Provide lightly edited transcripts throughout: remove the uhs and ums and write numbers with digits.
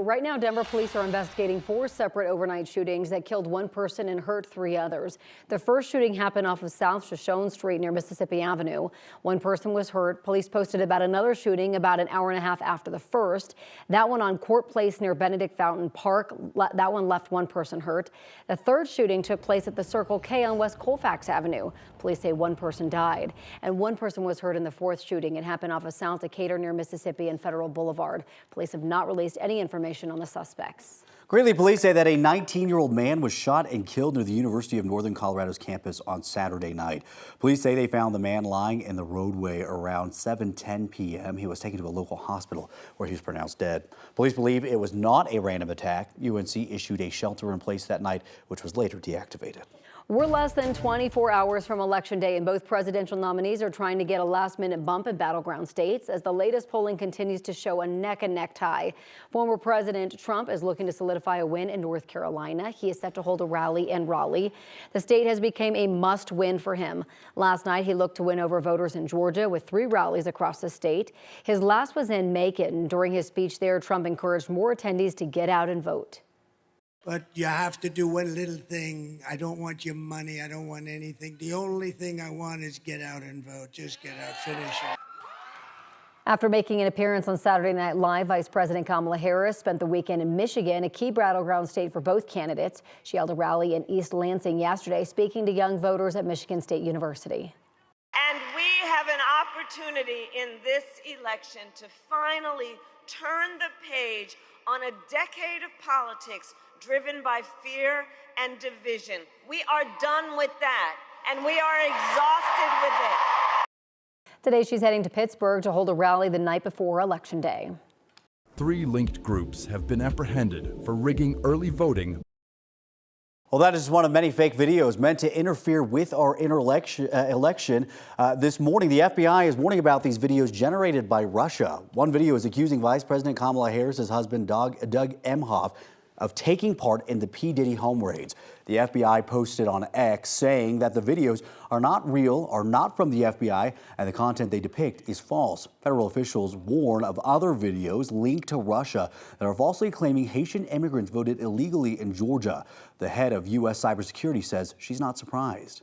Right now, Denver police are investigating 4 separate overnight shootings that killed 1 person and hurt 3 others. The first shooting happened off of South Shoshone Street near Mississippi Avenue. 1 person was hurt. Police posted about another shooting about an hour and a half after the first. That one on Court Place near Benedict Fountain Park. That one left 1 person hurt. The third shooting took place at the Circle K on West Colfax Avenue. Police say 1 person died and 1 person was hurt in the 4th shooting. It happened off of South Decatur near Mississippi and Federal Boulevard. Police have not released any information on the suspects. Greeley police say that a 19-year-old man was shot and killed near the University of Northern Colorado's campus on Saturday night. Police say they found the man lying in the roadway around 7:10 p.m. He was taken to a local hospital where he was pronounced dead. Police believe it was not a random attack. UNC issued a shelter in place that night, which was later deactivated. We're less than 24 hours from Election Day, and both presidential nominees are trying to get a last-minute bump in battleground states as the latest polling continues to show a neck-and-neck tie. Former President Trump is looking to solidify a win in North Carolina. He is set to hold a rally in Raleigh. The state has become a must-win for him. Last night, he looked to win over voters in Georgia with 3 rallies across the state. His last was in Macon. During his speech there, Trump encouraged more attendees to get out and vote. But you have to do one little thing. I don't want your money. I don't want anything. The only thing I want is get out and vote. Just get out, finish it. After making an appearance on Saturday Night Live, Vice President Kamala Harris spent the weekend in Michigan, a key battleground state for both candidates. She held a rally in East Lansing yesterday, speaking to young voters at Michigan State University. And we have an opportunity in this election to finally turn the page on a decade of politics driven by fear and division. We are done with that, and we are exhausted with it. Today, she's heading to Pittsburgh to hold a rally the night before Election Day. 3 linked groups have been apprehended for rigging early voting. Well, that is one of many fake videos meant to interfere with our election. This morning, the FBI is warning about these videos generated by Russia. One video is accusing Vice President Kamala Harris's husband, Doug Emhoff, of taking part in the P. Diddy home raids. The FBI posted on X saying that the videos are not real, are not from the FBI, and the content they depict is false. Federal officials warn of other videos linked to Russia that are falsely claiming Haitian immigrants voted illegally in Georgia. The head of U.S. cybersecurity says she's not surprised.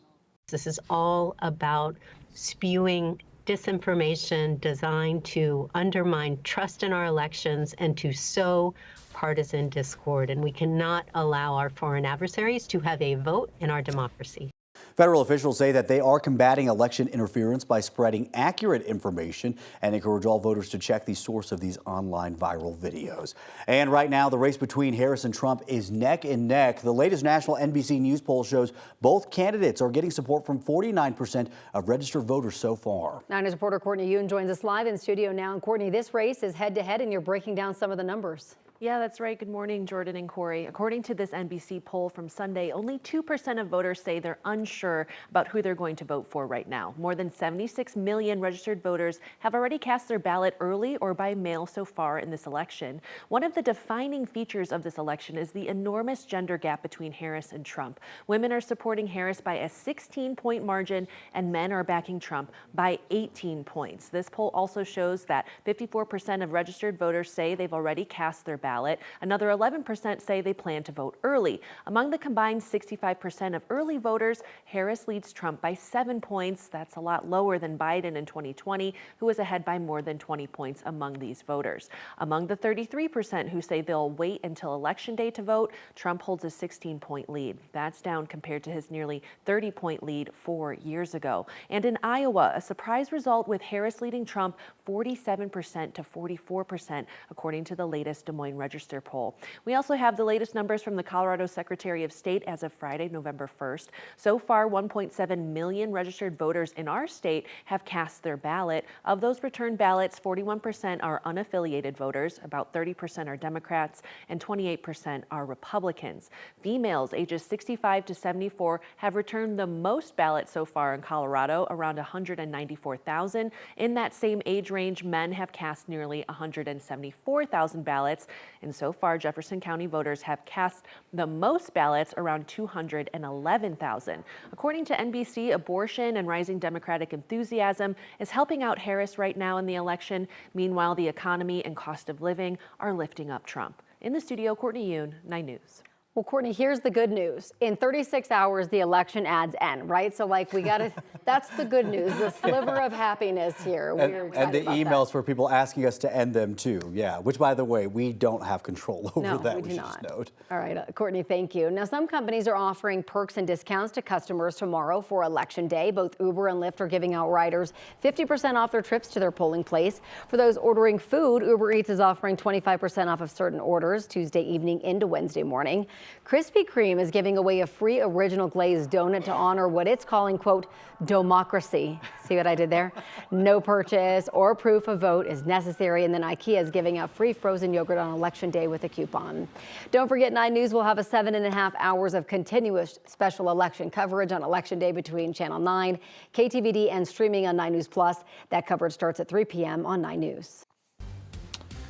This is all about spewing disinformation designed to undermine trust in our elections and to sow partisan discord. And we cannot allow our foreign adversaries to have a vote in our democracy. Federal officials say that they are combating election interference by spreading accurate information and encourage all voters to check the source of these online viral videos. And right now, the race between Harris and Trump is neck and neck. The latest national NBC News poll shows both candidates are getting support from 49% of registered voters so far. 9 News reporter Courtney Yoon joins us live in studio now. And Courtney, this race is head-to-head, and you're breaking down some of the numbers. Yeah, that's right. Good morning, Jordan and Corey. According to this NBC poll from Sunday, only 2% of voters say they're unsure about who they're going to vote for right now. More than 76 million registered voters have already cast their ballot early or by mail so far in this election. One of the defining features of this election is the enormous gender gap between Harris and Trump. Women are supporting Harris by a 16-point margin, and men are backing Trump by 18 points. This poll also shows that 54% of registered voters say they've already cast their ballot. Another 11% say they plan to vote early. Among the combined 65% of early voters, Harris leads Trump by 7 points. That's a lot lower than Biden in 2020, who was ahead by more than 20 points among these voters. Among the 33% who say they'll wait until Election Day to vote, Trump holds a 16-point lead. That's down compared to his nearly 30-point lead 4 years ago. And in Iowa, a surprise result with Harris leading Trump 47% to 44%, according to the latest Des Moines Register poll. We also have the latest numbers from the Colorado Secretary of State as of Friday, November 1st. So far, 1.7 million registered voters in our state have cast their ballot. Of those returned ballots, 41% are unaffiliated voters, about 30% are Democrats, and 28% are Republicans. Females ages 65 to 74 have returned the most ballots so far in Colorado, around 194,000. In that same age range, men have cast nearly 174,000 ballots. And so far, Jefferson County voters have cast the most ballots, around 211,000. According to NBC, abortion and rising Democratic enthusiasm is helping out Harris right now in the election. Meanwhile, the economy and cost of living are lifting up Trump. In the studio, Courtney Yoon, 9 News. Well, Courtney, here's the good news. In 36 hours, the election ads end, right? So like that's the good news, the sliver of happiness here. And the emails for people asking us to end them too. Yeah, which by the way, we don't have control over No, that. we do should not. just note. All right, Courtney, thank you. Now, some companies are offering perks and discounts to customers tomorrow for Election Day. Both Uber and Lyft are giving out riders 50% off their trips to their polling place. For those ordering food, Uber Eats is offering 25% off of certain orders Tuesday evening into Wednesday morning. Krispy Kreme is giving away a free original glazed donut to honor what it's calling, quote, democracy. See what I did there? No purchase or proof of vote is necessary. And then IKEA is giving out free frozen yogurt on Election Day with a coupon. Don't forget, 9 News will have a 7.5 hours of continuous special election coverage on Election Day between Channel 9, KTVD, and streaming on 9 News Plus. That coverage starts at 3 p.m. on 9 News.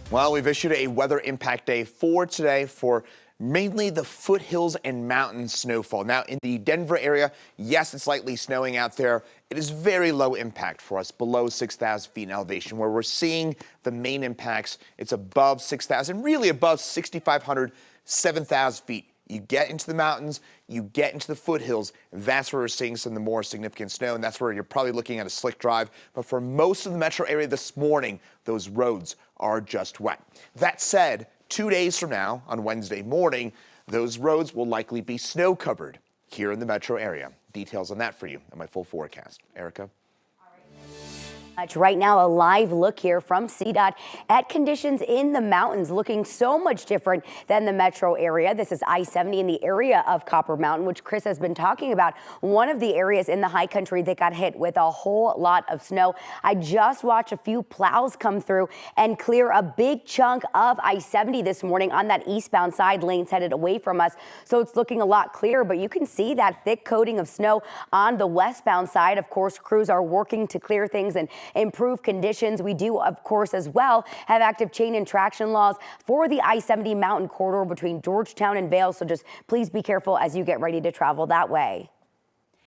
Well, we've issued a weather impact day for today for mainly the foothills and mountain snowfall. Now, in the Denver area, yes, it's lightly snowing out there. It is very low impact for us, below 6,000 feet in elevation. Where we're seeing the main impacts, it's above 6,000, really above 6,500, 7,000 feet. You get into the mountains, you get into the foothills, that's where we're seeing some of the more significant snow, and that's where you're probably looking at a slick drive. But for most of the metro area this morning, those roads are just wet. That said, 2 days from now, on Wednesday morning, those roads will likely be snow covered here in the metro area. Details on that for you in my full forecast. Erica? Right now, a live look here from CDOT at conditions in the mountains looking so much different than the metro area. This is I-70 in the area of Copper Mountain, which Chris has been talking about. One of the areas in the high country that got hit with a whole lot of snow. I just watched a few plows come through and clear a big chunk of I-70 this morning on that eastbound side, lanes headed away from us. So it's looking a lot clearer, but you can see that thick coating of snow on the westbound side. Of course, crews are working to clear things and improve conditions. We do, of course, as well have active chain and traction laws for the I-70 mountain corridor between Georgetown and Vail. So just please be careful as you get ready to travel that way.